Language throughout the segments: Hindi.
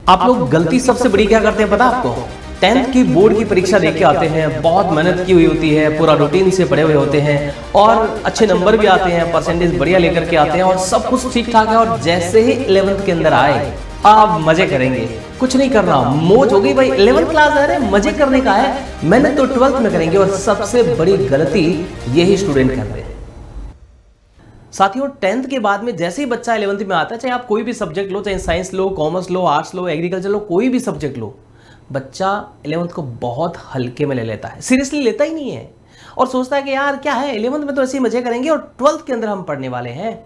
आप लोग गलती सबसे बड़ी क्या करते हैं पता आपको? 10th की बोर्ड की परीक्षा देख के आते हैं, बहुत मेहनत की हुई होती है, पूरा रूटीन से पढ़े हुए होते हैं और अच्छे नंबर भी आते हैं, परसेंटेज बढ़िया लेकर के आते हैं और सब कुछ ठीक ठाक है। और जैसे ही 11th के अंदर आए आप मजे करेंगे, कुछ नहीं करना, मौज हो गई भाई, 11th क्लास है, मजे करने का है, मैंने तो 12th में करेंगे। और सबसे बड़ी गलती यही स्टूडेंट करते हैं। साथियों, 10th के बाद में जैसे ही बच्चा 11th में आता है, चाहे आप कोई भी सब्जेक्ट लो, चाहे साइंस लो, कॉमर्स लो, आर्ट्स लो, एग्रीकल्चर लो, कोई भी सब्जेक्ट लो, बच्चा 11th को बहुत हल्के में ले लेता है, सीरियसली लेता ही नहीं है और सोचता है कि यार क्या है, 11th में तो ऐसे ही मजे करेंगे और 12th के अंदर हम पढ़ने वाले हैं।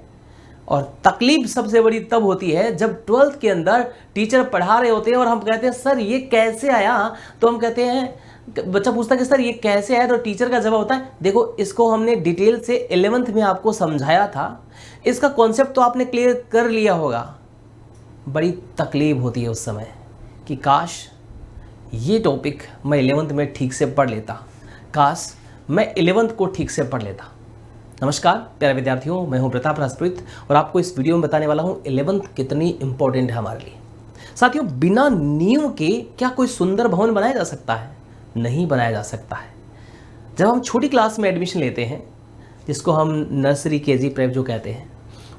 और तकलीफ सबसे बड़ी तब होती है जब 12th के अंदर टीचर पढ़ा रहे होते हैं और हम कहते हैं सर ये कैसे आया, तो हम कहते हैं, बच्चा पूछता है कि सर ये कैसे आया, तो टीचर का जवाब होता है देखो इसको हमने डिटेल से 11th में आपको समझाया था, इसका कॉन्सेप्ट तो आपने क्लियर कर लिया होगा। बड़ी तकलीफ होती है उस समय कि काश ये टॉपिक मैं 11th में ठीक से पढ़ लेता, काश मैं 11th को ठीक से पढ़ लेता। नमस्कार प्यारे विद्यार्थियों, मैं हूं प्रताप राजपुरोहित और आपको इस वीडियो में बताने वाला हूं 11th कितनी इंपॉर्टेंट है हमारे लिए। साथियों, बिना नींव के क्या कोई सुंदर भवन बनाया जा सकता है? नहीं बनाया जा सकता है। जब हम छोटी क्लास में एडमिशन लेते हैं, जिसको हम नर्सरी, केजी, प्रेप जो कहते हैं,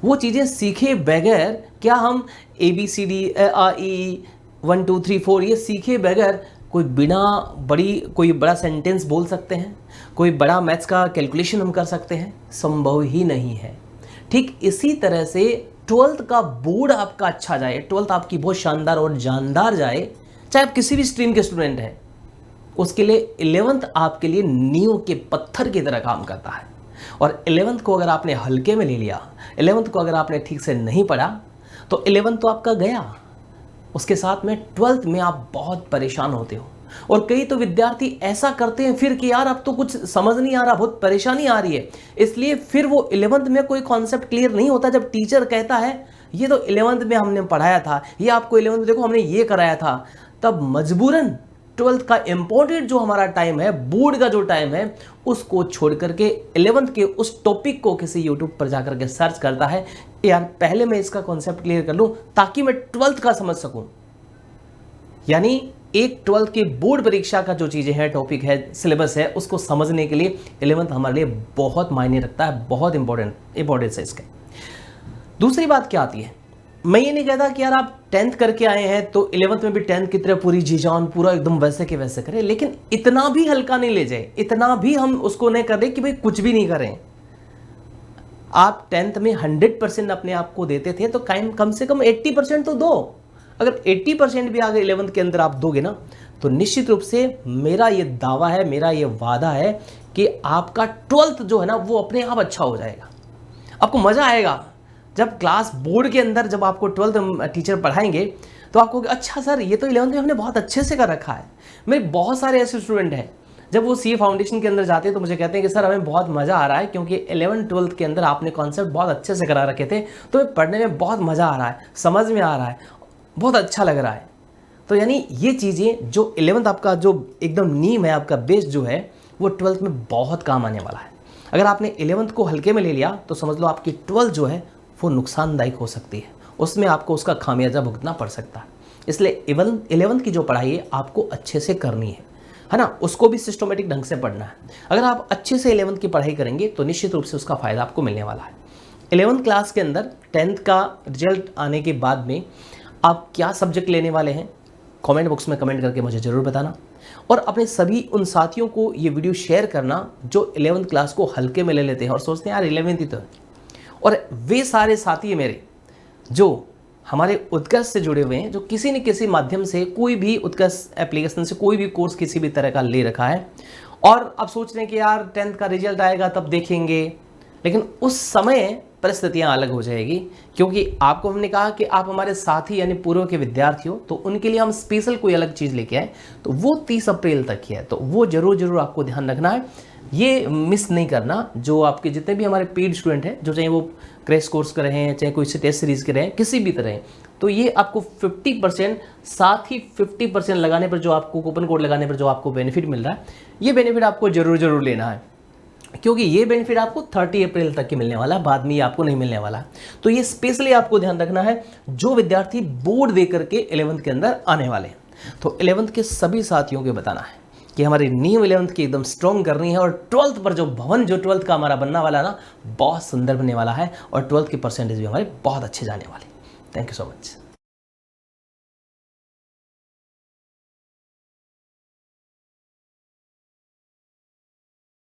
वो चीज़ें सीखे बगैर क्या हम ABCD E 1 2 3 4 ये सीखे बगैर कोई बड़ा सेंटेंस बोल सकते हैं, कोई बड़ा मैथ्स का कैलकुलेशन हम कर सकते हैं? संभव ही नहीं है। ठीक इसी तरह से 12th का बोर्ड आपका अच्छा जाए, 12th आपकी बहुत शानदार और जानदार जाए, चाहे आप किसी भी स्ट्रीम के स्टूडेंट हैं, उसके लिए 11th आपके लिए नींव के पत्थर की तरह काम करता है। और 11th को अगर आपने हल्के में ले लिया, 11th को अगर आपने ठीक से नहीं पढ़ा, तो 11th तो आपका गया, उसके साथ में 12th में आप बहुत परेशान होते हो। और कई तो विद्यार्थी ऐसा करते हैं फिर कि यार अब तो कुछ समझ नहीं आ रहा, बहुत परेशानी आ रही है, इसलिए फिर वो 11th में कोई कॉन्सेप्ट क्लियर नहीं होता। जब टीचर कहता है ये तो 11th में हमने पढ़ाया था, ये आपको 11th में देखो हमने ये कराया था, तब मजबूरन 12th का इंपॉर्टेंट जो हमारा टाइम है, बोर्ड का जो टाइम है, उसको छोड़ करके 11th के उस टॉपिक को किसी यूट्यूब पर जाकर के सर्च करता है, यार पहले मैं इसका कॉन्सेप्ट क्लियर कर लूं ताकि मैं 12th का समझ सकूं। यानी एक 12th की बोर्ड परीक्षा का जो चीज़ें हैं, टॉपिक है, सिलेबस है, उसको समझने के लिए 11th हमारे लिए बहुत मायने रखता है, बहुत इंपॉर्टेंस है इसका। दूसरी बात क्या आती है, मैं ये नहीं कहता कि यार आप 10th करके आए हैं तो 11th में भी 10th की तरह पूरी जी जान पूरा एकदम वैसे के वैसे करें, लेकिन इतना भी हल्का नहीं ले जाए, इतना भी हम उसको नहीं कर रहे कि भाई कुछ भी नहीं करें। आप 10th में 100% अपने आप को देते थे तो कम से कम 80% तो दो। अगर 80% भी आगे 11th के अंदर आप दोगे ना, तो निश्चित रूप से मेरा ये दावा है, मेरा ये वादा है कि आपका 12th जो है ना वो अपने आप अच्छा हो जाएगा। आपको मजा आएगा जब क्लास बोर्ड के अंदर जब आपको 12th टीचर पढ़ाएंगे तो आपको अच्छा सर ये तो 11th में हमने बहुत अच्छे से कर रखा है। मेरे बहुत सारे ऐसे स्टूडेंट हैं जब वो CA फाउंडेशन के अंदर जाते हैं तो मुझे कहते हैं कि सर हमें बहुत मज़ा आ रहा है क्योंकि 11th 12th के अंदर आपने कॉन्सेप्ट बहुत अच्छे से करा रखे थे, तो हमें पढ़ने में बहुत मज़ा आ रहा है, समझ में आ रहा है, बहुत अच्छा लग रहा है। तो यानी ये चीज़ें जो 11th आपका जो एकदम नींव है, आपका बेस जो है, वो 12th में बहुत काम आने वाला है। अगर आपने 11th को हल्के में ले लिया तो समझ लो आपकी 12th जो है वो नुकसानदायक हो सकती है, उसमें आपको उसका खामियाजा भुगतना पड़ सकता है। इसलिए 11th की जो पढ़ाई है आपको अच्छे से करनी है ना, उसको भी सिस्टमेटिक ढंग से पढ़ना है। अगर आप अच्छे से 11th की पढ़ाई करेंगे तो निश्चित रूप से उसका फ़ायदा आपको मिलने वाला है। 11th क्लास के अंदर 10th का रिजल्ट आने के बाद में आप क्या सब्जेक्ट लेने वाले हैं, कमेंट बॉक्स में कमेंट करके मुझे ज़रूर बताना। और अपने सभी उन साथियों को ये वीडियो शेयर करना जो 11th क्लास को हल्के में ले लेते हैं और सोचते हैं यार 11th ही तो है। और वे सारे साथी है मेरे जो हमारे उत्कर्ष से जुड़े हुए हैं, जो किसी न किसी माध्यम से कोई भी उत्कर्ष एप्लीकेशन से कोई भी कोर्स किसी भी तरह का ले रखा है और अब सोच रहे हैं कि यार 10th का रिजल्ट आएगा तब देखेंगे, लेकिन उस समय परिस्थितियां अलग हो जाएगी। क्योंकि आपको हमने कहा कि आप हमारे साथी यानी पूर्व के विद्यार्थी हो, तो उनके लिए हम स्पेशल कोई अलग चीज़ लेके आए, तो वो 30 अप्रैल तक ही है, तो वो जरूर आपको ध्यान रखना है, ये मिस नहीं करना। जो आपके जितने भी हमारे पेड स्टूडेंट हैं, जो चाहे वो क्रैश कोर्स कर रहे हैं, चाहे कोई टेस्ट सीरीज़ कर रहे हैं, किसी भी तरह, तो ये आपको 50%, साथ ही 50% लगाने पर जो आपको कूपन कोड लगाने पर जो आपको बेनिफिट मिल रहा है, ये बेनिफिट आपको जरूर लेना है। क्योंकि ये बेनिफिट आपको 30 अप्रैल तक के मिलने वाला है, बाद में ये आपको नहीं मिलने वाला। तो ये स्पेशली आपको ध्यान रखना है जो विद्यार्थी बोर्ड दे करके 11th के अंदर आने वाले हैं। तो 11th के सभी साथियों को बताना है कि हमारी नींव 11th की एकदम स्ट्रॉन्ग करनी है, और 12th पर जो भवन जो 12th का हमारा बनने वाला है ना, बहुत सुंदर बनने वाला है, और 12th के परसेंटेज भी हमारे बहुत अच्छे जाने वाले। Thank you so much.